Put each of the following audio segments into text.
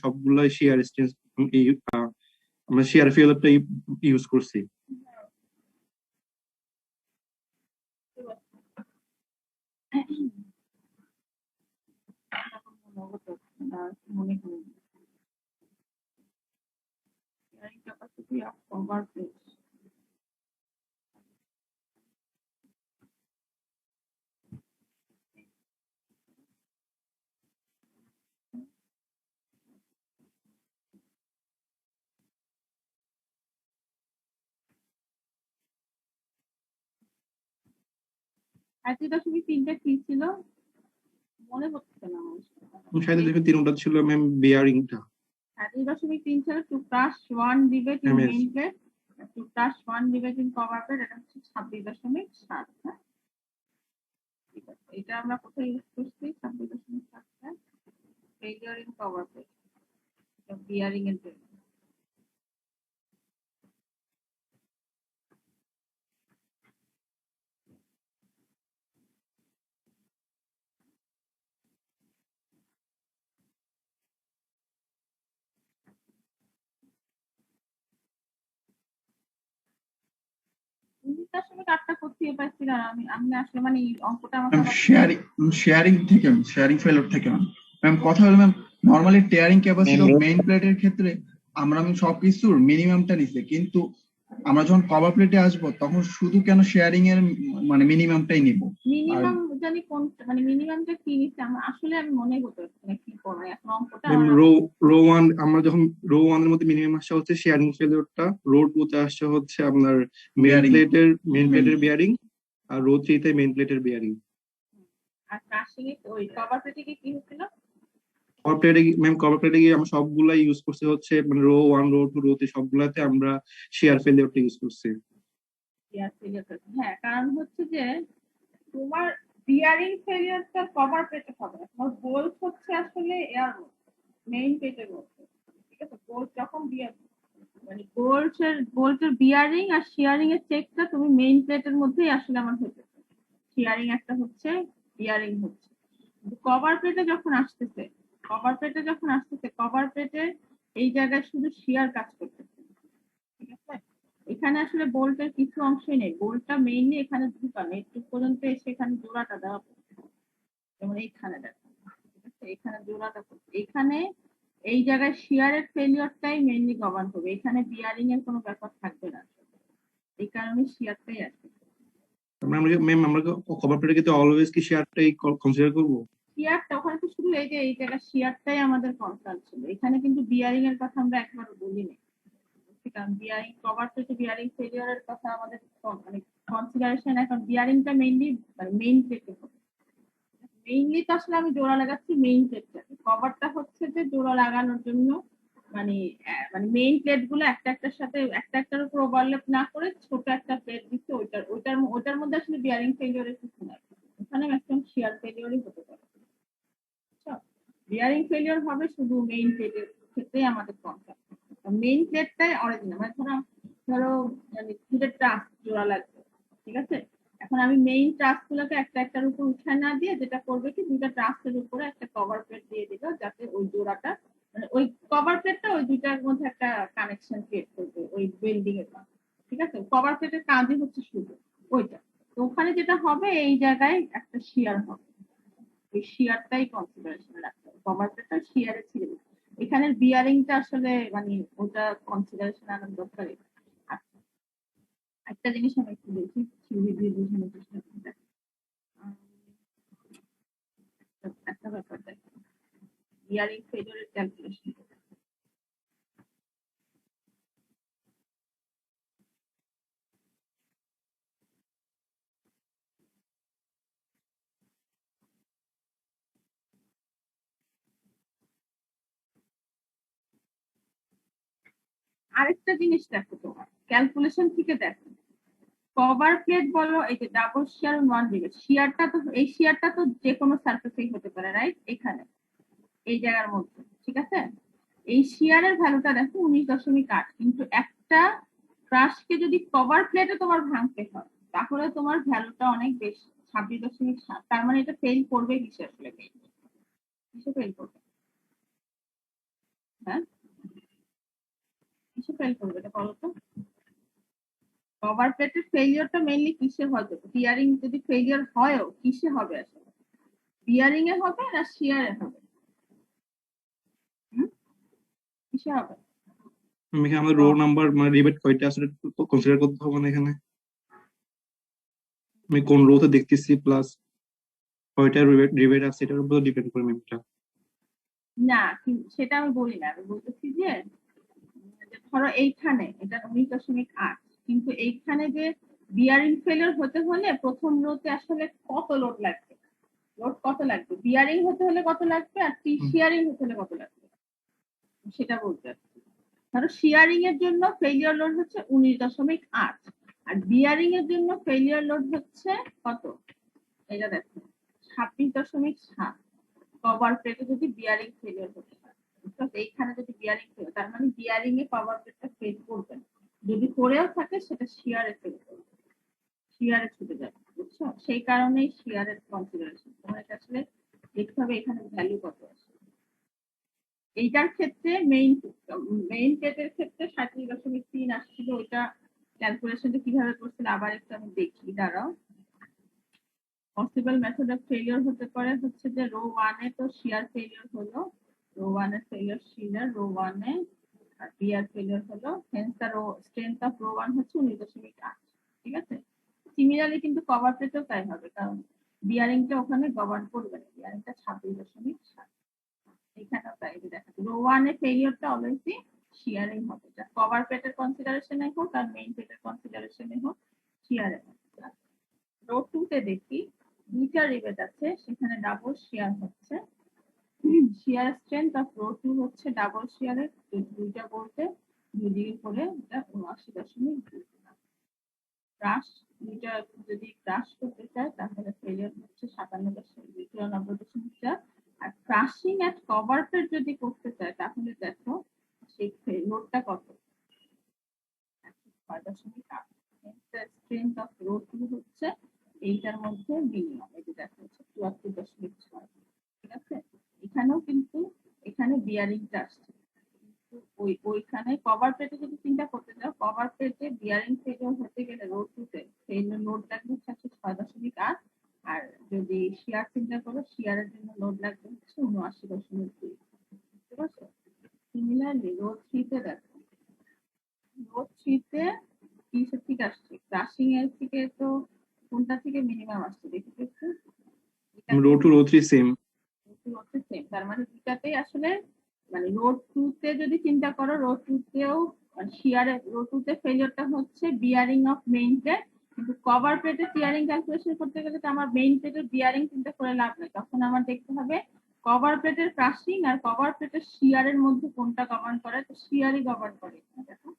সবগুলাই শেয়ার স্টেন্স আমরা share ফেয়ারটা use করছি। Capacity of cover page. একই দশমিক তিনটা কি ছিল মনে হচ্ছে না আমার। 3.3 ছিল ম্যাম বিয়ারিংটা। 3.3 ছিল two plus 1 divide in main plate, two plus 1 divide in cover plate, এটা হচ্ছে 26.7। হ্যাঁ, ঠিক আছে, এটা আমরা কোথায় ইউজ করছি? 26.7 ফেলিয়ার ইন কভার প্লেট, এটা বিয়ারিং এর জন্য। শেয়ারিং ফেলোর থেকে ম্যাম কথা হলো ma'am normally tearing capacity of main প্লেটের ক্ষেত্রে আমরা সবকিছুর মিনিমামটা নিছি, কিন্তু আমরা যখন কভার প্লেটে আসবো তখন শুধু কেন শেয়ারিং এর মানে মিনিমামটাই নিব? মিনিমাম জানি কোন মানে মিনিমামটা কি নিচ্ছে আসলে আমি মনে হতো কি করে এখন অঙ্কটা রো 1 আমরা যখন রো 1 এর মধ্যে মিনিমাম আসছে হচ্ছে শেয়ারিং ফেলিওরটা, রো 2 তে আসছে হচ্ছে আপনার মেইন প্লেটের বিয়ারিং, আর রো 3 তে মেইন প্লেটের বিয়ারিং। আর ক্রাশিং এ ওই কভার প্লেটে কি হচ্ছিল? কভার প্লেটে গিয়ে আমরা সবগুলাই ইউজ করছি হচ্ছে মানে রো 1 রো 2 রো 3 সবগুলাতে আমরা শেয়ার ফেলিওরটা ইউজ করছি। শেয়ার ফেলিওর, হ্যাঁ, কারণ হচ্ছে যে তোমার বিয়ারিং ফেলিওরটা কভার প্লেটে হবে না, তোমার বোল্ট হচ্ছে আসলে এয়ার মেইন প্লেটের মধ্যে। ঠিক আছে, বোল্ট যখন মানে বোল্টের বিয়ারিং আর শেয়ারিং এর চেকটা তুমি মেইন প্লেটের মধ্যেই আসলে আমার হচ্ছে, শেয়ারিং একটা হচ্ছে, বিয়ারিং হচ্ছে। কভার প্লেটে যখন আসতেছে কভার প্লেটে এই জায়গায় শুধু শেয়ার কাজ করতেছে। ঠিক আছে, এখানে আসলে বোল্টের কিছু অংশই নেই, বোল্টটা মেইনলি এখানে ঢুকানো, একটু পর্যন্ত এসে এখানে জোড়াটা দেওয়া, যেমন এইখানে দেখো, ঠিক আছে, এখানে জোড়াটা, এখানে এই জায়গায় শেয়ারের ফেলিওরটাই মেইনলি গভর্ন হবে, এখানে বিয়ারিং এর কোনো ব্যাপার থাকবে না, এই কারণে শেয়ারটাই আসবে। আমরা কভার প্লেটে কিন্তু অলওয়েজ কি শেয়ারটাই কনসিডার করব? শেয়ারটা ওখানে তো শুধু এই যে এই জায়গা শেয়ারটাই আমাদের কনসার্ন ছিল, এখানে কিন্তু বিয়ারিং এর কথা আমরা একবার বলিনি, কারণ বিয়ারিং কভার প্লেটে বিয়ারিং ফেলিওরের কথা আমাদের মানে কনসিডারেশন এখন বিয়ারিংটা মেইনলি মানে মেইন প্লেটে হবে। মেইনলি তো আসলে আমি জোড়া লাগাচ্ছি মেইন প্লেটটাকে, কভারটা হচ্ছে যে জোড়া লাগানোর জন্য মানে মানে মেইন প্লেট গুলো একটা একটার সাথে একটার উপর ওভারল্যাপ না করে ছোট একটা প্লেট দিচ্ছে, ওইটার মধ্যে আসলে বিয়ারিং ফেলিওরের কিছু নাই, ওখানে ম্যাক্সিমাম শেয়ার ফেলিওরই হতে পারে। বিয়ারিং ফেলিওর হবে শুধু মেইন প্লেটের ক্ষেত্রে আমাদের কনসার্ন, মেইন প্লেটটাই অরিজিনাল, মানে ধরো মানে দুটো ট্রাস জোড়া লাগবে, ঠিক আছে, এখন আমি মেইন ট্রাস গুলোকে একটা একটার উপর উঠায় না দিয়ে যেটা করবে কি দুইটা ট্রাসের উপরে একটা কভার প্লেট দিয়ে দিল, যাতে ওই জোড়াটা মানে ওই কভার প্লেটটা ওই দুইটার মধ্যে একটা কানেকশন ক্রিয়েট করবে ওই ওয়েল্ডিং এর কাজ। ঠিক আছে, কভার প্লেটের কাজই হচ্ছে শুধু ওইটা, তো ওখানে যেটা হবে এই জায়গায় একটা শেয়ার হবে, ওই শেয়ারটাই কনসিডারেশনে রাখতে হবে, কভার প্লেটটা শেয়ারে ছিল, এখানে বিয়ারিংটা আসলে মানে ওটা কনসিডারেশন আনার দরকার। একটা জিনিস আমি একটু দেখি থিওরি দিয়ে বোঝানোর চেষ্টা করি। একটা ব্যাপার দেখো, বিয়ারিং ফেলিওরের ক্যালকুলেশন, আরেকটা জিনিস দেখো, তোমার ক্যালকুলেশন থেকে দেখো, কভার প্লেট বলো এই যে ডাবল শেয়ার নন ডিভাইড, শেয়ারটা তো এই শেয়ারটা তো যে কোনো সারফেসেই হতে পারে, রাইট, এখানে এই জায়গার মধ্যে, ঠিক আছে, এই শেয়ারের ভ্যালুটা দেখো 19.8, কিন্তু একটা ক্রাশকে যদি কভার প্লেটে তোমার ভাঙতে হয় তাহলে তোমার ভ্যালুটা অনেক বেশি, 26.7, তার মানে এটা ফেল করবে কিসে আসলে, কিসে ফেল করবে? হ্যাঁ, কিসে ফেল করবে এটা বলো তো? কভার প্লেটের ফেলিওরটা মেইনলি কিসে হয়? টিয়ারিং যদি ফেলিওর হয়ও কিসে হবে আসলে? বিয়ারিং এ হবে না শিয়ারে হবে? কিসে হবে? এখানে আমাদের রো নাম্বার মানে রিবেট কয়টা আসলে কনসিডার করতে হবে না এখানে, আমি কোন রোতে দেখতেছি প্লাস কয়টা রিবেট আছে এটার উপর ডিপেন্ড করে ম্যামটা। না সেটা আমি বলি না, আমি বলতেছি যে ধরো এইখানে এটা 19.8, কিন্তু এইখানে যে বিয়ারিং ফেলিওর হতে হলে প্রথম রোতে আসলে কত লোড লাগবে? লোড কত লাগবে? বিয়ারিং হতে হলে কত লাগবে আর শিয়ারিং হতে হলে কত লাগবে সেটা বলতে চাচ্ছি। ধরো শিয়ারিং এর জন্য ফেলিওর লোড হচ্ছে 19.8, আর বিয়ারিং এর জন্য ফেলিওর লোড হচ্ছে কত? এটা দেখো 26.7। কভার প্লেটে যদি বিয়ারিং ফেলিওর হতে হয়, এইখানে যদি বিয়ারিং ফেল, তার মানে বিয়ারিং এ কভার প্লেটটা ফেল করবে না। যদি করেও থাকে সেটা শিয়ারে ফেল করবে, শিয়ারে ছুটে যাবে, বুঝছো? সেই কারণেই শিয়ারের কনসিডারেশন তোমার এটা আসলে দেখতে হবে এখানে ভ্যালু কত আছে। এইটার ক্ষেত্রে মেইন প্লেটের ক্ষেত্রে 37.3 আসছিল, ওইটা ক্যালকুলেশনটা কিভাবে করছিল আবার একটু আমি দেখি, দাঁড়াও। পসিবল মেথড অফ ফেলিওর হতে পারে হচ্ছে যে রো 1 এ তো শিয়ার ফেলিওর হলো, রো 1 এর ফেলিওর শিয়ার রো 1 এ, আর বিয়ার ফেলিওর হলো, hence the row strength of row 1 হচ্ছে 19.8। ঠিক আছে, সিমিলারলি কিন্তু কভার প্লেটেও তাই হবে, কারণ বিয়ারিংটা ওখানে গভর্ন করবে না, বিয়ারিংটা 26.7। এখানেও তাই দেখাচ্ছে রো 1 এর ফেলিওরটা অলওয়েজই শিয়ারিং হবে, যা কভার প্লেটের কনসিডারেশনে হোক আর মেইন প্লেটের কনসিডারেশনে হোক শিয়ারে হবে। রো 2 তে দেখি দুইটা রিবেট আছে, সেখানে ডাবল শেয়ার হচ্ছে। শেয়ার স্ট্রেংথ অফ রো 2 হচ্ছে ডাবল শেয়ারের দুইটা বলতে দুই দিকে করে এটা 79.2। ক্রাশ দুইটা যদি ক্রাশ করতে চায় তাহলে ফেলিয়ার হচ্ছে 97.4। আর ক্রাশিং এট কভার প্লেট যদি করতে চায় তাহলে দেখো সেই লোডটা কত, 6.8। স্ট্রেংথ অফ রো 2 হচ্ছে এইটার মধ্যে মিনিমাম, এই যে দেখা যাচ্ছে 74.6। ঠিক আছে, এখানেও কিন্তু এখানে বিয়ারিংটা আসছে, কিন্তু ওইখানে কভার প্লেটে যদি চিন্তা করতে চাও, কভার প্লেটে বিয়ারিং ফেলিওর হতে গেলে রো 2 তে সেই লোড লাগবে হচ্ছে 6.8। আর যদি শিয়ার চিন্তা করো, শিয়ারের জন্য লোড লাগবে হচ্ছে 79.2। বুঝতে পারছো? সিমিলারলি রো 3 তে দেখো, রো 3 তে কিসের থেকে আসছে? ক্রাশিং এর থেকে, তো কোনটা থেকে মিনিমাম আসছে দেখি তো একটু। Row 2 row 3 same. হচ্ছে সেম, তার মানে দুটাতেই আসলে মানে রো 2 তে যদি চিন্তা করো, রো 2 তেও শিয়ারে রো 2 তে ফেলিওরটা হচ্ছে বিয়ারিং অফ মেইন প্লেট, কিন্তু কভার প্লেটে টিয়ারিং ক্যালকুলেশন করতে গেলে তো আমার মেইন প্লেটের বিয়ারিং চিন্তা করে লাভ নেই, তখন আমার দেখতে হবে কভার প্লেটের ক্রাশিং আর কভার প্লেটের শিয়ারের মধ্যে কোনটা গভর্ন করে, তো শিয়ারই গভর্ন করে। দেখো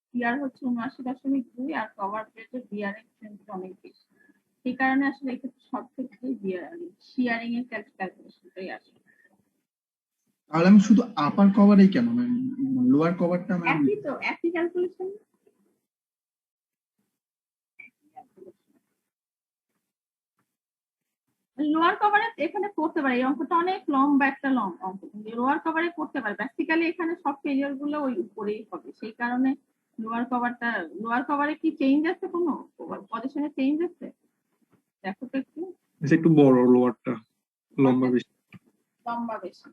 শিয়ার হচ্ছে 79.2 আর কভার প্লেটের বিয়ারিং অনেক বেশি, সেই কারণে আসলে এক্ষেত্রে সব ক্ষেত্রেই শিয়ারিং এর ক্যালকুলেশনটাই আসে। তাহলে আমি শুধু আপার কভারেই কেন ম্যাম, লোয়ার কভারটা ম্যাম? একই তো, একই ক্যালকুলেশন। লোয়ার কভারে এখানে করতে পারে, এই অঙ্কটা অনেক লম্বা একটা অঙ্ক, লোয়ার কভারে করতে পারে। বেসিক্যালি এখানে সব ফেলিওর গুলো ওই উপরেই হবে, সেই কারণে লোয়ার কভারে কি চেঞ্জ আছে, কোনো পজিশনে চেঞ্জ আছে দেখো তো একটু। একটু বড় লোয়ারটা, লম্বা বেশি। লম্বা বেশি,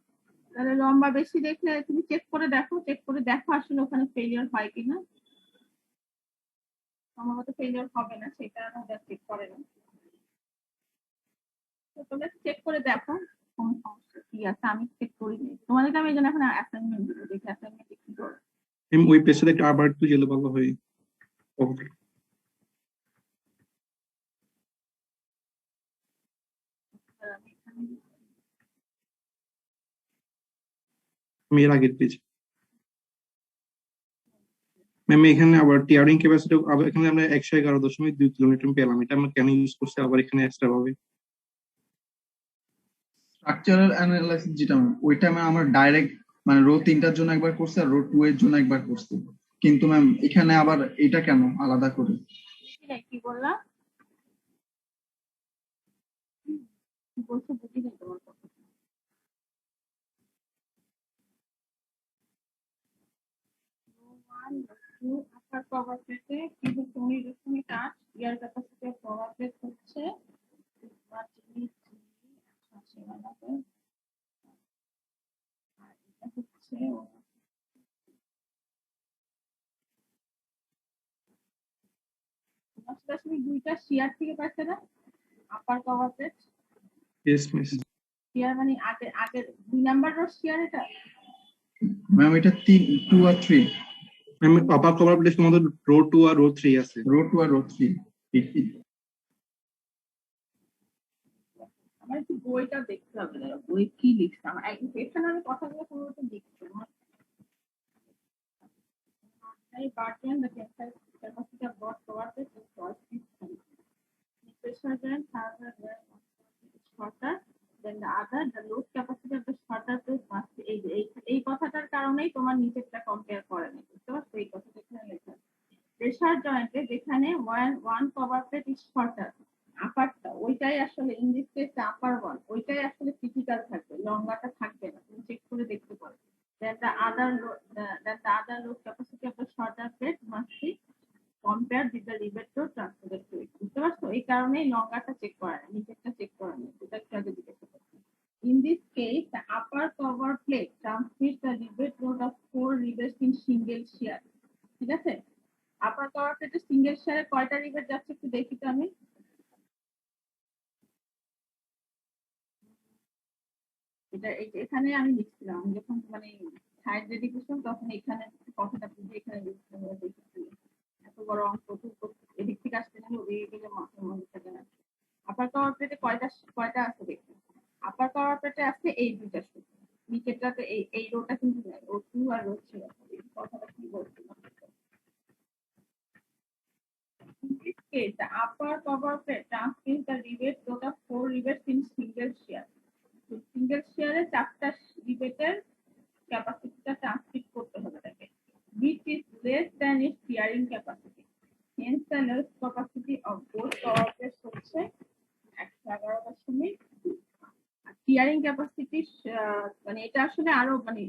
তাহলে লম্বা বেশি দেখলে তুমি চেক করে দেখো, চেক করে দেখো আসলে ওখানে ফেলিওর হয় কিনা। সম্ভবত ফেলিওর হবে না, সেই কারণে ওটা চেক করে না। তো তোমরা চেক করে দেখো কোন সমস্যা কি আছে, আমি চেক করিনি, তোমাদেরকে আমি এই জন্য এখন অ্যাসাইনমেন্ট দিব, দেখি অ্যাসাইনমেন্ট কি করে। ওই পেজটা একটু আবার একটু গেলে ভালো হয়। আমি এখানে এর আগের পেজ ম্যাম, এখানে আবার টিয়ারিং ক্যাপাসিটি আবার এখানে আমরা 111.2 কিলোমিটার পেলাম, এটা আমরা কেন ইউজ করছি আবার এখানে এক্সট্রা ভাবে? স্ট্রাকচারাল অ্যানালাইসিস যেটা ম্যাম, ওইটা ম্যাম আমরা ডাইরেক্ট মানে রো 3টার জন্য একবার করছি আর রো 2 এর জন্য একবার করছি, কিন্তু ম্যাম এখানে আবার এটা কেন আলাদা করে? কি বললাম, কি বলছো বুঝি নাই তোমার কথা। আপার কভার প্লেটে কি হচ্ছে 19.8 ইয়ার ক্যাপাসিটি কভার প্লেট হচ্ছে 180 বানাবে আর এটা হচ্ছে আসলে দুইটা শেয়ার থেকে পাচ্ছে না upper cover plate yes miss. Shear মানে আগে আগে 2 নাম্বার রো শেয়ার এটা ম্যাম এটা 2 আর 3, ম্যাম আপার কভার প্লেট মধ্যে রো 2 আর রো 3 আছে। রো 2 আর রো 3। আমার একটু বইটা দেখতে হবে বই কি লিখছে আমার এখানে আমি কথাগুলো সম্ভবত লিখছি আমার Barton, the capacity of both cover plate is positive. Pressure joint however is shorter than the other. The load capacity of the shorter plate must be এই কথাটার কারণেই তোমার নিচেরটা কম্পেয়ার করে না বুঝতে পারছো এই কথাটা এখানে লেখা প্রেসার জয়েন্টে যেখানে one cover plate is shorter আপারটা ওইটাই আসলে in this case upper one ওইটাই আসলে ক্রিটিক্যাল থাকবে লম্বাটা থাকবে না তুমি চেক করে দেখতে পারো that the other load capacity of the shorter plate must be compared with the rivet to transmitted to it বুঝতে পারছো এই কারণেই লম্বাটা চেক করা না নিচেরটা চেক করা না এটা একটু আগে জিজ্ঞাসা করছি in this case the upper cover plate transmits the rivet load of 4 rivets in single shear ঠিক আছে আপার কভার প্লেটে সিঙ্গেল শেয়ারে কয়টা রিবেট যাচ্ছে একটু দেখি তো আমি এটা এখানে আমি লিখছিলাম আমি যখন মানে সাইড রেডি করছিলাম তখন এখানে কথাটা বুঝে এখানে লিখছিলাম দেখছি এত বড় অঙ্ক এদিক থেকে আসতে না ওই দিকে মাথার মধ্যে থাকে না আপার কভার প্লেটে কয়টা আছে দেখি আপার কভার প্লেটে আছে এই দুইটা শুধু নিচেরটাতে এই রোটা কিন্তু নাই ও 2 আর রো 3 আছে কথাটা কি বলছিলাম In this case, the upper cover plate transmits the rivet load of 4 rivets in single shear. So, single shear এ 4টা রিবেটের ক্যাপাসিটিটা ট্রান্সমিট করতে হবে তাকে which is less than its shearing capacity. Hence, the lowest capacity of both cover plates হচ্ছে 111.2 আর tearing capacity মানে এটা আসলে আরো মানে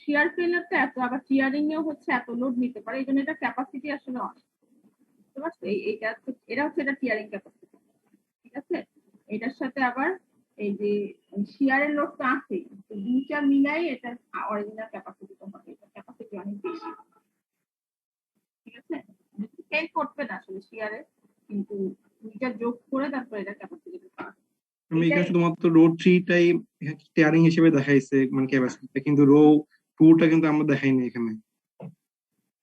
শিয়ার ফেলারটা এত আবার টিয়ারিং এও হচ্ছে এত লোড নিতে পারে এই জন্য এটা ক্যাপাসিটি আসলে অনেক বুঝতে পারছো এটা হচ্ছে এটা টিয়ারিং ক্যাপাসিটি ঠিক আছে এটার সাথে আবার এই যে শিয়ারের লোডটা আছে দুইটা মিলাই এটা অরিজিনাল ক্যাপাসিটিটা হবে এটা ক্যাপাসিটি অনেক বেশি ঠিক আছে ফেল করবে না আসলে শিয়ারে কিন্তু দুইটা যোগ করে তারপর এটা ক্যাপাসিটিটা পাওয়া আমি এখানে শুধুমাত্র রো 3 টাই টিয়ারিং হিসেবে দেখাইছে মানে ক্যাপাসিটিটা কিন্তু রো 2 টা কিন্তু আমরা দেখাইনি এখানে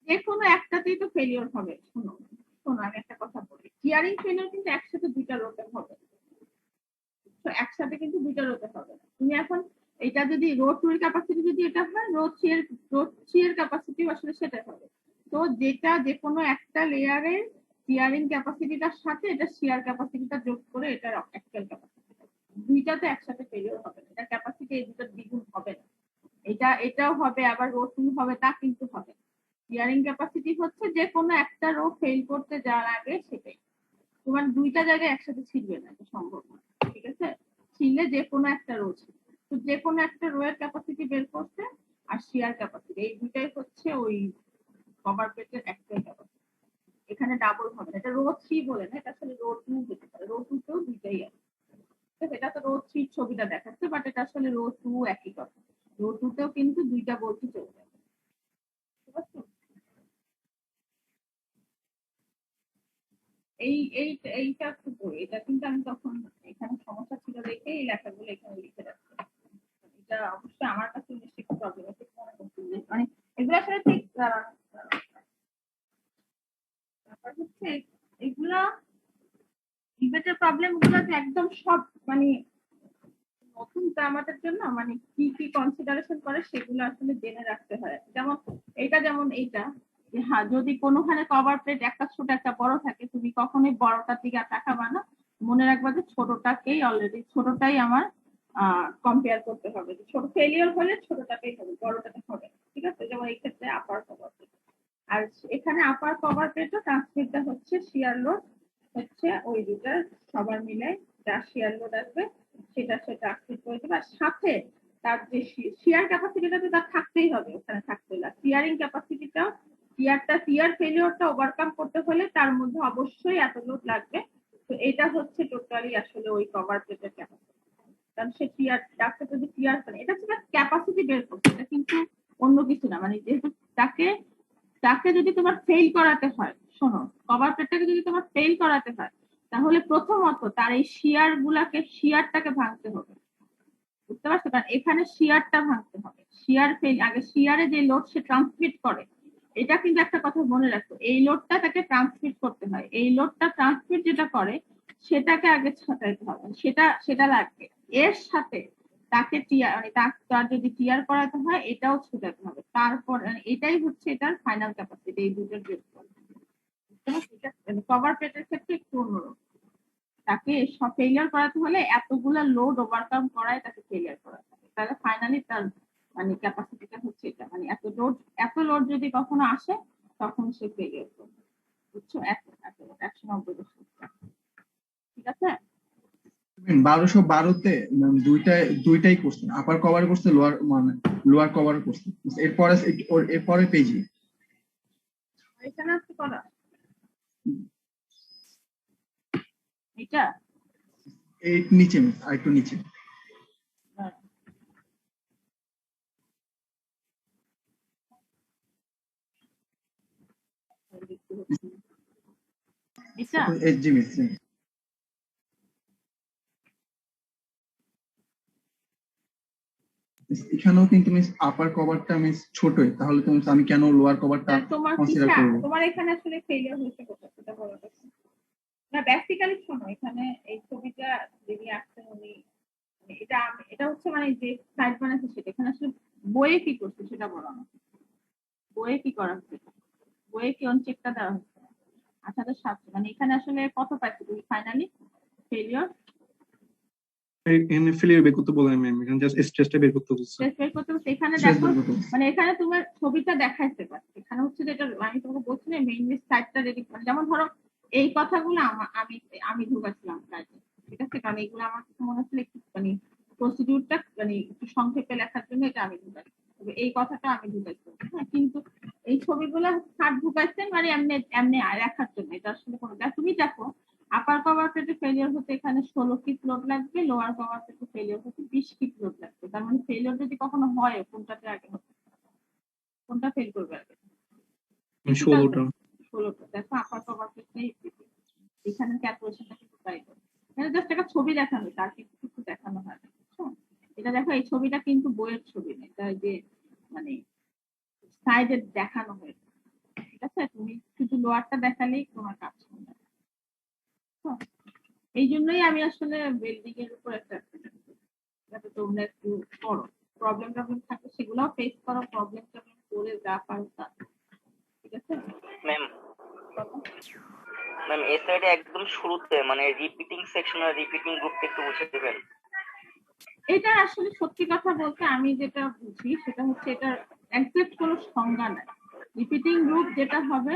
যে কোনো একটাতেই তো ফেলিওর হবে শোনো আমি একটা কথা বলি টিয়ারিং ফেলিওর কিন্তু একসাথে দুইটা রোতে হবে তো একসাথে কিন্তু দুইটা রোতে হবে না তুমি এখন এটা যদি রো 2 এর ক্যাপাসিটি যদি এটা হয় রো 3 এর ক্যাপাসিটি আসলে সেটা হবে তো যেটা যে কোনো একটা লেয়ারের টিয়ারিং ক্যাপাসিটিটার সাথে এটা শিয়ার ক্যাপাসিটিটা যোগ করে এটার অ্যাকচুয়াল ক্যাপাসিটি দুইটাতে একসাথে ফেলিওর হবে না এটা ক্যাপাসিটি এই দুটোর দ্বিগুণ হবে না এটাও হবে আবার রো 2 হবে তা কিন্তু হবে টিয়ারিং ক্যাপাসিটি হচ্ছে যে কোনো একটা রো ফেল করতে যাওয়ার আগে সেটাই তোমার দুইটা জায়গায় একসাথে ছিড়বে না এটা সম্ভব না ঠিক আছে ছিললে যে কোনো একটা রো ছিল তো যে কোনো একটা রো এর ক্যাপাসিটি বের করতে আর শিয়ার ক্যাপাসিটি এই দুইটাই হচ্ছে ওই কভার প্লেটের অ্যাকচুয়াল ক্যাপাসিটি এখানে ডাবল হবে না এটা রো 3 বলে না এটা আসলে রো 2 হতে পারে রো 2 তেও দুইটাই আছে এটা তো রো 3 ছবিটা দেখাচ্ছে বাট এটা আসলে রো 2 একই কথা রো 2 তেও কিন্তু দুইটা বলতে চলবে ঠিক আছে এইটা একটু পড়ি এটা কিন্তু আমি তখন এখানে সমস্যা ছিল দেখে এই লেখাগুলো এখানে লিখে রাখছি এটা অবশ্যই আমার কাছে নিশ্চিত প্রবলেমেটিক মনে করছি মানে এগুলো আসলে ঠিক ব্যাপার হচ্ছে এগুলা ডিবেটের প্রবলেম গুলো একদম সব মানে নতুন তো আমাদের জন্য মানে কি কি কনসিডারেশন করে সেগুলো আসলে জেনে রাখতে হয় যেমন এইটা যে হ্যাঁ যদি কোনোখানে কভার প্লেট একটা ছোট একটা বড় থাকে তুমি কখনোই বড়টার দিকে তাকাবা না মনে রাখবা যে ছোটটাকেই অলরেডি ছোটটাই আমার কম্পেয়ার করতে হবে ছোট ফেলিওর হলে ছোটটাকেই হবে বড়টাকে হবে ঠিক আছে যেমন এই ক্ষেত্রে আপার কভার প্লেট আর এখানে আপার কভার প্লেটও ট্রান্সমিটটা হচ্ছে শিয়ার লোড হচ্ছে ওই দুটার সবার মিলে যা শিয়ার লোড আসবে সেটা সে ট্রান্সমিট করে দেবে আর সাথে তার যে শিয়ার ক্যাপাসিটিটা তো তার থাকতেই হবে ওখানে থাকতে হবে শিয়ারিং ক্যাপাসিটিটাও টিয়ার ফেলিওরটা ওভারকাম করতে হলে তার মধ্যে অবশ্যই এত লোড লাগবে। তো এটা হচ্ছে টোটালি আসলে ওই কভার প্লেটের ক্যাপাসিটি। কারণ সে ডাক্তার যদি মানে এটা হচ্ছে ক্যাপাসিটি বের করছে, এটা কিন্তু অন্য কিছু না। মানে যেহেতু তাকে যদি তোমার ফেল করাতে হয়, শোনো, কভার প্লেটটাকে যদি তোমার ফেল করাতে হয়, তাহলে প্রথমত তার এই শিয়ারটাকে ভাঙতে হবে। বুঝতে পারছো? কারণ এখানে শিয়ারটা ভাঙতে হবে। আগে শিয়ারে যে লোড সে ট্রান্সমিট করে, এটা কিন্তু একটা কথা মনে রাখো, এই লোডটা তাকে ট্রান্সমিট করতে হয়। এই লোডটা ট্রান্সমিট যেটা করে সেটাকে আগে ছাটাইতে হবে, সেটা লাগবে। এর সাথে তাকে মানে তার যদি টিয়ার করাতে হয় এটাও ছুটাতে হবে। তারপর এটাই হচ্ছে এটার ফাইনাল ক্যাপাসিটি, এই দুটোর যোগফল। কভার প্লেটের ক্ষেত্রে একটু অন্যরকম। তাকে সব ফেলিয়ার করাতে হলে এতগুলা লোড ওভারকাম করায় তাকে ফেলিয়ার করাতে হবে, তাহলে ফাইনালি তার মানে ক্যাপাসিটিটা হচ্ছে এটা। মানে এত লোড যদি কখনো আসে তখন সে ফেলিয়ার করবে। বুঝছো? 190। ঠিক আছে? 1212-তে দুইটাই করছে, আপার কভার করছে, লোয়ার কভার করছে। এরপরে পেজে এখানে আছে করা এটা এই নিচে আর একটু নিচে এটা এইচজি মিস। এখানেও কিন্তু মিস আপার কভারটা মিস ছোটই, তাহলে তুমি আমি কেন লোয়ার কভারটা কনসিডার করব? তোমার এখানে আসলে ফেলিয়ার হয়েছে কোথায় সেটা বলো তো। না বেসিক্যালি শোনো, এখানে এই ছবিটা যিনি আসছেন উনি এটা হচ্ছে মানে যে সাইড বানাচ্ছে সেটা এখানে আসলে বইয়ে কি করছে সেটা বলো না। বইয়ে কি করা হচ্ছে? বইয়ে কি অন চেকটা দেওয়া হচ্ছে? 8700। মানে এখানে আসলে কত পাইছো তুমি ফাইনালি ফেলিয়ার? এখানে ফেলিয়ার বের করতে বলেন ম্যাম, এখানে জাস্ট স্ট্রেসটা বের করতে বলছে। স্ট্রেস বের করতে বলছে। এখানে দেখো মানে এখানে তোমার ছবিটা দেখাইতে পারে। এখানে হচ্ছে যেটা আমি তোমাকে বলছি না, মেইন সাইডটা রেডি করে, যেমন ধরো এই কথাগুলো আমি ঢুকাচ্ছিলাম কাজে। ঠিক আছে? কারণ এগুলো আমার কাছে মনে হচ্ছিল একটু মানে প্রসিডিউরটা মানে একটু সংক্ষেপে লেখার জন্য এটা আমি ঢুকাচ্ছি। তবে এই কথাটা আমি ঢুকাচ্ছি। হ্যাঁ, কিন্তু এই ছবিগুলো স্যার ঢুকাচ্ছেন মানে এমনি এমনি লেখার জন্য। এটা আসলে কোনো তুমি দেখো আপার কভার প্লেটে ফেলিয়ার হতে এখানে 16 ফিট লোড লাগবে, লোয়ার কভার প্লেটে ফেলিয়ার হতে 20 ফিট লোড লাগবে। তার মানে ফেলিয়ার যদি কখনো হয় কোনটাতে আগে হবে? কোনটা ফেল করবে আগে? 16টা। 16টা। দেখো আপার কভার প্লেটে এখানে ক্যালকুলেশনটা কিন্তু তাই করে। এটা জাস্ট একটা ছবি দেখানো, তার কিছু দেখানো হয় না। এটা দেখো এই ছবিটা কিন্তু বইয়ের ছবি না, এটা যে মানে সাইডে দেখানো হয়েছে। ঠিক আছে? তুমি শুধু লোয়ারটা দেখালেই তোমার কাজ হবে। এই জন্যই আমি আসলে ওয়েল্ডিং এর উপর একটা যাতে তোমরা একটু করো, প্রবলেম থাকে সেগুলোও ফেস করো, প্রবলেম করে যা পারো তা। ঠিক আছে ম্যাম? ম্যাম এই সাইডে একদম শুরুতে মানে রিপিটিং সেকশন আর রিপিটিং গ্রুপটা একটু বুঝিয়ে দেবেন? এটা আসলে সত্যি কথা বলতে আমি যেটা বুঝি সেটা হচ্ছে এটার এক্সাক্ট কোনো সংজ্ঞা নাই। রিপিটিং গ্রুপ যেটা হবে,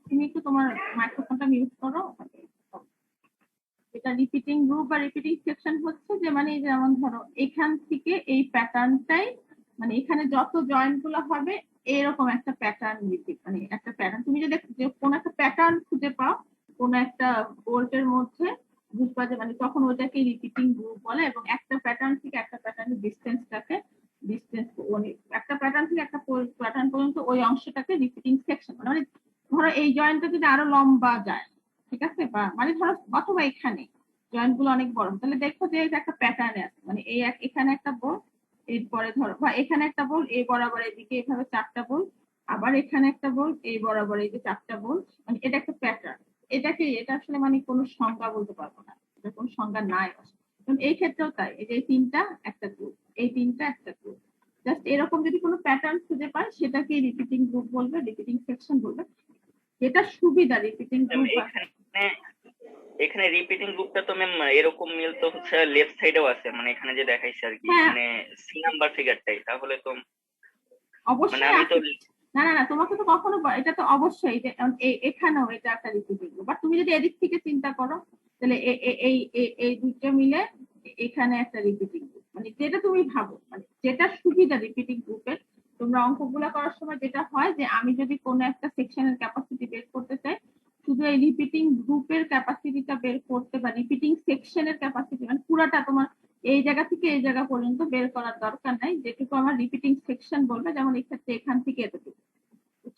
তুমি একটু তোমার মাইক্রোফোনটা মিউট করো। এটা রিপিটিং গ্রুপ বা রিপিটিং সেকশন হচ্ছে যে মানে যেমন ধরো এখান থেকে এই প্যাটার্নটাই মানে এখানে যত জয়েন্ট গুলো হবে এরকম একটা প্যাটার্ন রিপিট, মানে একটা প্যাটার্ন তুমি যদি কোন একটা প্যাটার্ন খুঁজে পাও কোন একটা বোল্টের মধ্যে, বুঝবা যে মানে তখন ওটাকে রিপিটিং গ্রুপ বলে। এবং একটা প্যাটার্ন থেকে একটা প্যাটার্নের ডিস্টেন্স মানে একটা প্যাটার্ন থেকে একটা প্যাটার্ন পর্যন্ত ওই অংশটাকে রিপিটিং সেকশন মানে ধরো এই জয়েন্টটা যদি আরো লম্বা যায়, ঠিক আছে, বা মানে ধরো অথবা এখানে জয়েন্ট গুলো অনেক বড়, তাহলে দেখো যে একটা প্যাটার্নে আছে মানে এই এখানে একটা বোল্ট, এরপরে ধরো বা এখানে একটা বোল্ট, এই বরাবর এদিকে এভাবে 4টা বোল্ট, আবার এখানে একটা বোল্ট, এই বরাবর এই যে 4টা বোল্ট, মানে এটা একটা প্যাটার্ন। এটা আসলে মানে কোনো সংজ্ঞা বলতে পারবো না, এটা কোনো সংজ্ঞা নাই। এই ক্ষেত্রেও তাই, এই যে তিনটা একটা গ্রুপ, এই তিনটা একটা গ্রুপ, জাস্ট এরকম যদি কোনো প্যাটার্ন খুঁজে পায় সেটাকে রিপিটিং গ্রুপ বলবে, রিপিটিং সেকশন বলবে। যেটা সুবিধা রিপিটিং গ্রুপ। এখানে রিপিটিং গ্রুপটা তো ম্যাম এরকম মিল তো হচ্ছে লেফট সাইডেও আছে, মানে এখানে যে দেখাইছে আর কি, মানে সি নাম্বার ফিগারটাই, তাহলে তো অবশ্যই মানে আমি তো না না না তোমাকে তো কখনো এটা তো অবশ্যই এখানেও এটা একটা রিপিটিং গ্রুপ। বাট তুমি যদি এদিক থেকে চিন্তা করো তাহলে এই দুটো মিলে এখানে একটা রিপিটিং গ্রুপ, মানে যেটা তুমি ভাবো মানে যেটা সুবিধা রিপিটিং গ্রুপের তোমরা অঙ্কগুলো করার সময় যেটা হয় যে আমি যদি কোনো একটা সেকশনের ক্যাপাসিটি বের করতে চাই, শুধু এই রিপিটিং গ্রুপের ক্যাপাসিটিটা বের করতে বা রিপিটিং সেকশনের ক্যাপাসিটি মানে পুরাটা তোমার এই জায়গা থেকে এই জায়গা পর্যন্ত বের করার দরকার নাই। যেটুকু আমার রিপিটিং সেকশন বলবে, যেমন এই ক্ষেত্রে এখান থেকে এতটুকু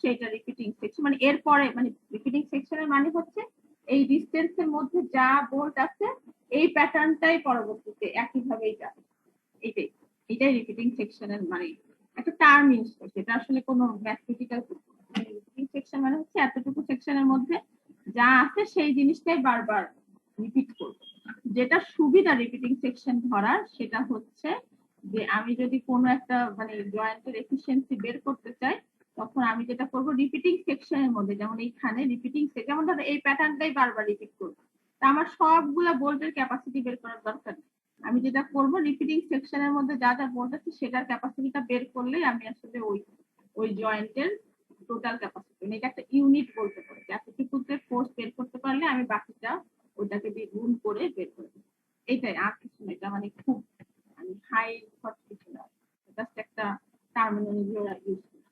সেটা রিপিটিং সেকশন, মানে এরপরে মানে রিপিটিং সেকশনের মানে হচ্ছে এই ডিসটেন্সের মধ্যে যা বোল্ট আছে এই প্যাটার্নটাই পরবর্তীতে একইভাবেই যাবে। এটাই এটাই রিপিটিং সেকশনের মানে একটা টার্ম ইউজ করছে, এটা আসলে কোনো ম্যাথমেটিক্যাল রিপিটিং সেকশন মানে হচ্ছে এতটুকু সেকশনের মধ্যে যা আছে সেই জিনিসটাই বারবার রিপিট করবে। যেটা সুবিধা রিপিটিং সেকশন ধরার সেটা হচ্ছে যে আমি যদি কোনো একটা মানে জয়েন্টের এফিসিয়েন্সি বের করতে চাই, তখন আমি যেটা করব রিপিটিং সেকশনের মধ্যে, যেমন এইখানে রিপিটিং যেমন ধরো এই প্যাটার্নটাই বারবার রিপিট করবো, তা আমার সবগুলা বোল্টের ক্যাপাসিটি বের করার দরকার নেই। আমি যেটা করব রিপিটিং সেকশনের মধ্যে যা যা বোল্ট আছে সেটার ক্যাপাসিটিটা বের করলেই আমি আসলে ওই জয়েন্টের টোটাল ক্যাপাসিটি, এটা একটা ইউনিট বলতে পারি। এতটুকুতে ফোর্স বের করতে পারলে আমি বাকিটা ওটাকে দিয়ে গুণ করে বের করে দেবো। এইটাই, আর কিছু না। এটা মানে খুব মানে হাই থট কিছু না, জাস্ট একটা টার্মিনোলজি ওরা ইউজ করে।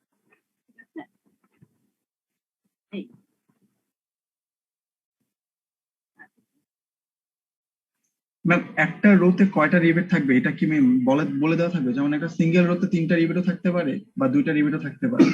ঠিক আছে, এই ম্যাম একটা রোতে কয়টা রিবেট থাকবে এটা কি ম্যাম বলে বলে দেওয়া থাকবে? যেমন একটা সিঙ্গেল রোতে 3টা রিবেটও থাকতে পারে বা 2টা রিবেটও থাকতে পারে।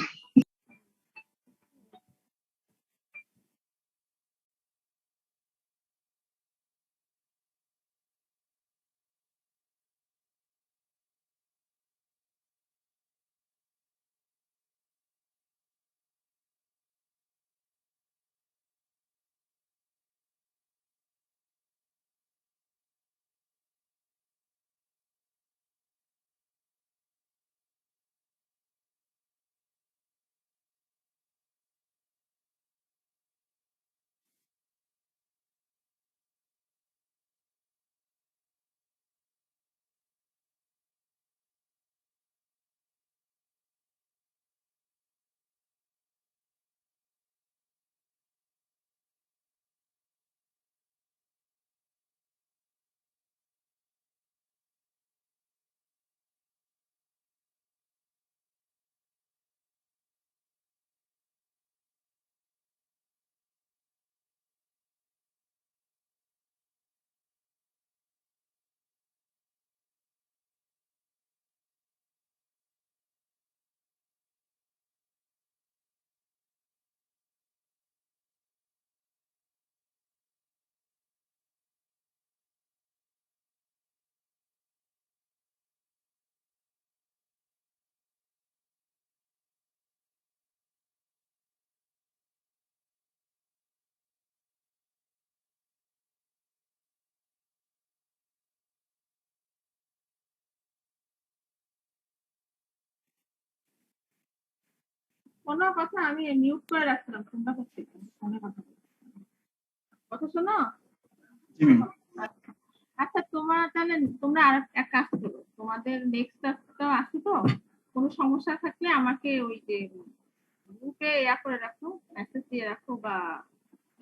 কোনো কথা আমি মিউট করে রাখছিলাম, তোমরা হচ্ছে ফোনে কথা কথা শোনো। জি ম্যাম। আচ্ছা আচ্ছা, তাহলে তোমরা আর এক কাজ করো, তোমাদের নেক্সট ক্লাসটা আছে তো, কোনো সমস্যা থাকলে আমাকে ওই যে গ্রুপে ইয়া করে রাখো, মেসেজ দিয়ে রাখো, বা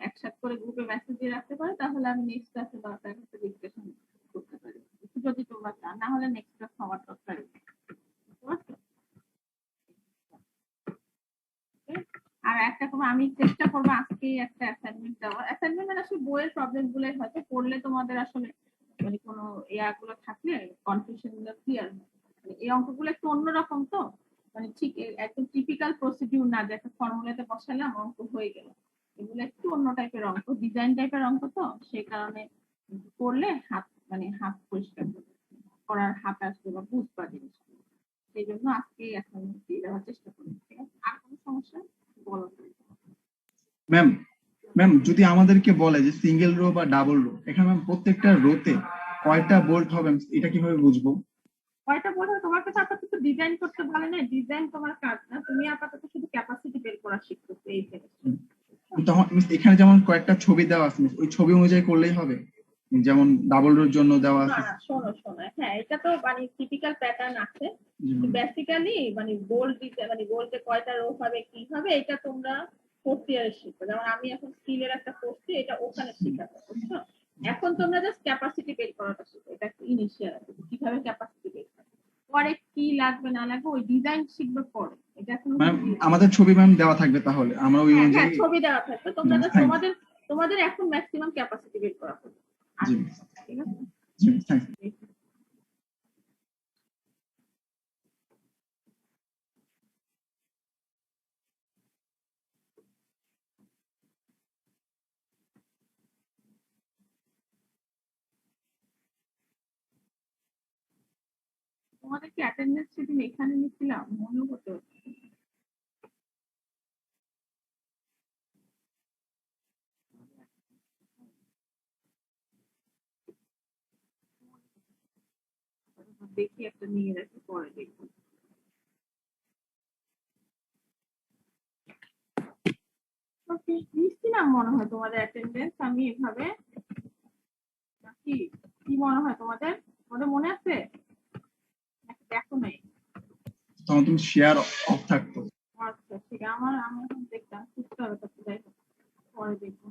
একসাথে করে গ্রুপে মেসেজ দিয়ে রাখতে পারো, তাহলে আমি নেক্সট ক্লাসে দরকার হচ্ছে ডিসকাশন করতে পারি, যদি তোমরা চাও। না হলে নেক্সট ক্লাস হওয়ার দরকার নেই। বুঝতে পারছো? আর একটা করবো, আমি চেষ্টা করবো আজকে একটা অ্যাসাইনমেন্ট দেওয়ার। অ্যাসাইনমেন্ট মানে আসলে বইয়ের প্রবলেম গুলোই হয়তো পড়লে তোমাদের আসলে মানে কোনো ইয়াগুলো থাকলে কনফিউশন গুলো ক্লিয়ার হয়। মানে এই অঙ্কগুলো একটু অন্যরকম তো, মানে ঠিক একদম টিপিক্যাল প্রসিডিউর না যে একটা ফর্মুলাতে বসালাম অঙ্ক হয়ে গেল। এগুলো একটু অন্য টাইপের অঙ্ক, ডিজাইন টাইপের অঙ্ক, তো সেই কারণে করলে হাত মানে হাত পরিষ্কার করার হাত আসবে বা বুঝবা জিনিসগুলো। সেই জন্য আজকে অ্যাসাইনমেন্ট দিয়ে দেওয়ার চেষ্টা করি। ঠিক আছে, আর কোনো সমস্যা বলো। ম্যাম ম্যাম যদি আমাদেরকে বলে যে সিঙ্গেল রো বা ডাবল রো, এখানে ম্যাম প্রত্যেকটা রোতে কয়টা বোল্ট হবে এটা কিভাবে বুঝবো? কয়টা বলবো, তোমার কাছে আপাতত ডিজাইন করতে ভালো না, ডিজাইন তোমার কাজ না, তুমি আপাতত শুধু ক্যাপাসিটি বের করা শিখতেছো এই সেমিস্টার। তখন এখানে যেমন কয়েকটা ছবি দেওয়া আছে ওই ছবি অনুযায়ী করলেই হবে? যেমন ডাবল রোর জন্য দেওয়া না আছে। না, শোনো শোনো, হ্যাঁ এটা তো মানে টিপিক্যাল প্যাটার্ন আছে, জি ম্যাম। বেসিক্যালি মানে বোল্ড দিতে মানে বোল্ডে কয়টা রো হবে কি হবে এটা তোমরা ফোর্থ ইয়ারে শিখবে। যেমন আমি এখন স্কিলের একটা কোর্স, এটা ওখানে শেখাবো, বুঝছো? এখন তোমরা জাস্ট ক্যাপাসিটি বের করাটা শিখো, এটা একটা ইনিশিয়াল কিভাবে ক্যাপাসিটি বের করবে। পরে কি লাগবে না লাগবে ওই ডিজাইন শিখবে পরে, এটা এখন ম্যাম আমাদের ছবি ম্যাম দেওয়া থাকবে, তাহলে আমরা ওই হ্যাঁ অনুযায়ী। ছবি দেওয়া থাকবে, তোমরা Yes, thanks. তোমাদের তোমাদের এখন ম্যাক্সিমাম ক্যাপাসিটি বের করা হবে। জি ঠিক আছে। জি থ্যাংক তোমাদের কি অ্যাটেন্ডেন্স সেদিন এখানে নিচ্ছিলাম মনেও করতে হচ্ছে। দেখি একটা নিয়ে রাখি, পরে দেখবো। ওকে, নিচ্ছিলাম মনে হয় তোমাদের অ্যাটেন্ডেন্স আমি এভাবে, নাকি কি মনে হয় তোমাদের? তোমাদের মনে আছে নাকি দেখো নাই? তখন তুমি শেয়ার অফ থাকতো। আচ্ছা ঠিক আছে, আমি এখন দেখতাম সুস্থ হবে, তো যাই হোক, পরে দেখবো।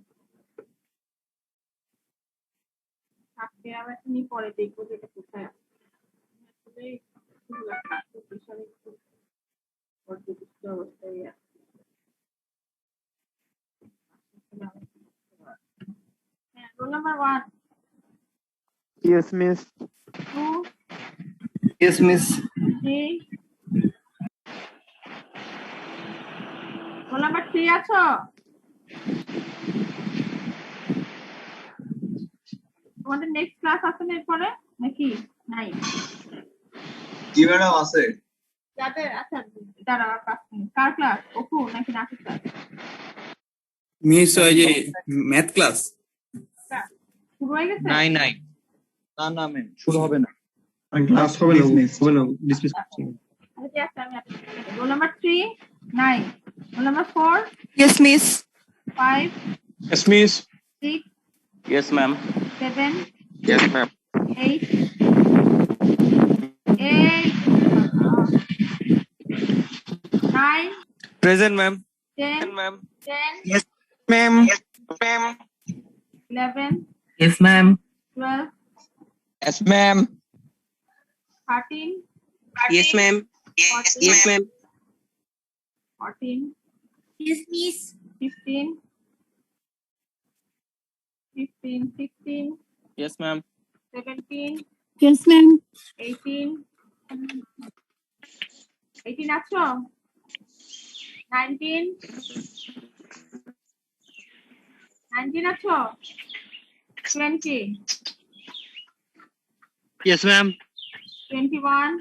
আজকে আবার তুমি পরে দেখবো যে এটা কোথায় আছে। আসলে প্রেশারে একটু পর্যবেক্ষিত অবস্থায় আছে। হ্যাঁ, roll number 1, Yes, miss. 2, Yes, miss. 3। Roll number 3 আছো? তোমাদের নেক্সট ক্লাস আছে না এরপরে নাকি নাই? জি ম্যাডাম আছে। যাদের আচ্ছা দাঁড়াও, 5 মিনিট। কার ক্লাস? অপু নাকি নাকি ক্লাস? মিস ওই যে ম্যাথ ক্লাস শুরু হয়ে গেছে? নাই। না না ম্যাম, শুরু হবে না। ক্লাস হবে না, Dismissed. হবে না, ডিসমিস করছি। রোল নাম্বার 3 নাই, roll number 4, Yes, miss. 5, Yes, miss. 6, Yes, ma'am. 7, Yes, ma'am. 8, 9, Present, ma'am. 10, Ma'am. 10, Yes, ma'am. Yes, ma'am. 11, Yes, ma'am. 12, Yes, ma'am. 13, Yes, ma'am. 14, Yes, ma'am. 14, Yes, miss. 15, 16, Yes, ma'am. 17, Yes, ma'am. 18, 18 আছো? 19, 19 আছো? 20, Yes, ma'am. 21,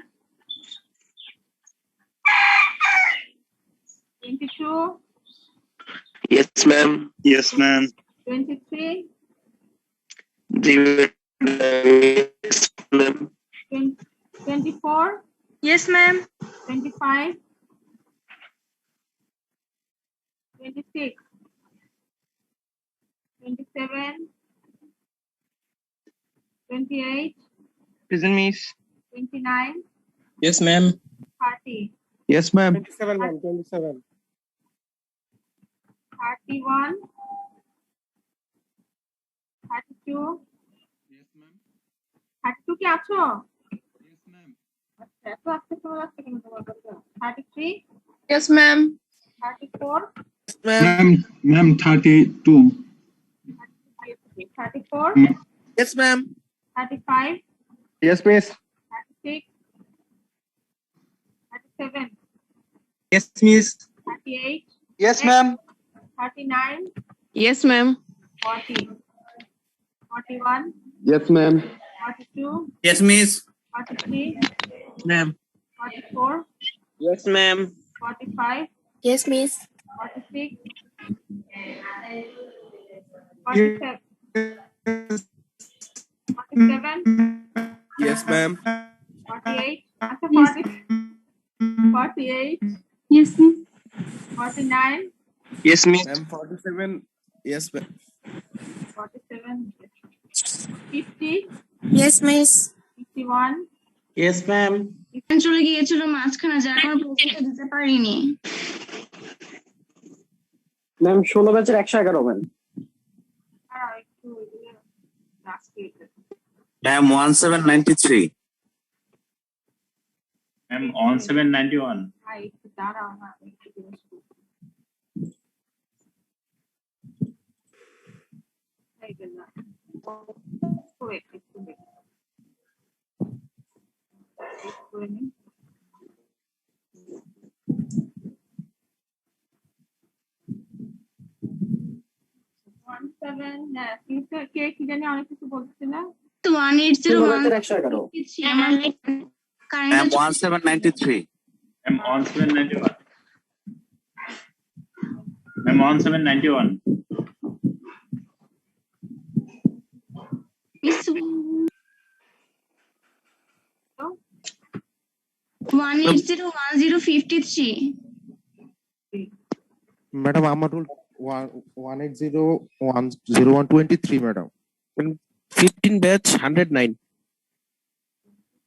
22, Yes, ma'am. Yes, ma'am. 23, Yes, ma'am. 24, Yes, ma'am. 25, 26, 27, 28, Present, miss. 29, Yes, ma'am. 30, Yes, ma'am. 27, ma'am. 27. 31, 32, 32 কি আছো? আচ্ছা, এত আস্তে শোনা যাচ্ছে কেন তোমার কথা? 33, Yes, ma'am. 34, ma'am 32, 34, Yes, ma'am. 35, Yes, miss. 36, 37, Yes, miss. 38, Yes, ma'am. 39, Yes, ma'am. 40, 41, Yes, ma'am. 42, Yes, miss. 43, Ma'am. 44, Yes, ma'am. 45, Yes, miss. 46, 47, 47, Yes, ma'am. 48, আচ্ছা 40, 48, Yes, miss. 49, Yes, miss. Ma'am, 47. Yes, ma'am. 47, 50, Yes, miss. 51, Yes, ma'am. চলে গিয়েছিল মাঝখানে, যার কারণে পরীক্ষা দিতে পারিনি। Ma'am 16 ব্যাচের 111 ম্যাম। আর একটু এগুলো রাখি। Ma'am, 1793. Ma'am, on 791. ভাই একটু দাঁড়াও না, আমি একটু জিজ্ঞেস করি। এই যে না। Wait, একটু wait. Wait করে নিন। 17, হ্যাঁ, কিন্তু কে কি জানি অনেক কিছু বলছিল। তো 180 ষোলো ব্যাচের 111 আমার Ma'am, current 1793. Ma'am, on 791. Ma'am, on 791. 1801053 Madam, I'm at 1801023, madam. 15 batch 109.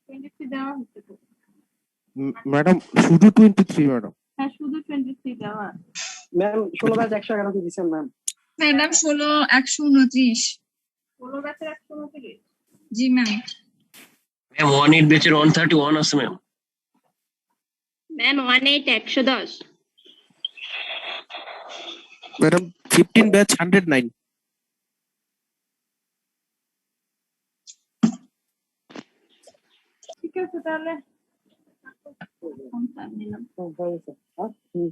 23 দেওয়া হচ্ছে তো। Madam, শুধু 23, madam. হ্যাঁ, শুধু 23 দেওয়া। ম্যাম 16 ব্যাচ 111 কে দিছেন ম্যাম। ম্যাডাম 16129 16 ব্যাচের 129। জি ম্যাম। ম্যাম 18 ব্যাচের 131 আছে ম্যাম। Ma'am 18 110 Madam, 15 batch 109. ঠিক আছে তাহলে। নিলাম। হ্যাঁ, হয়েছে। হ্যাঁ, হুম।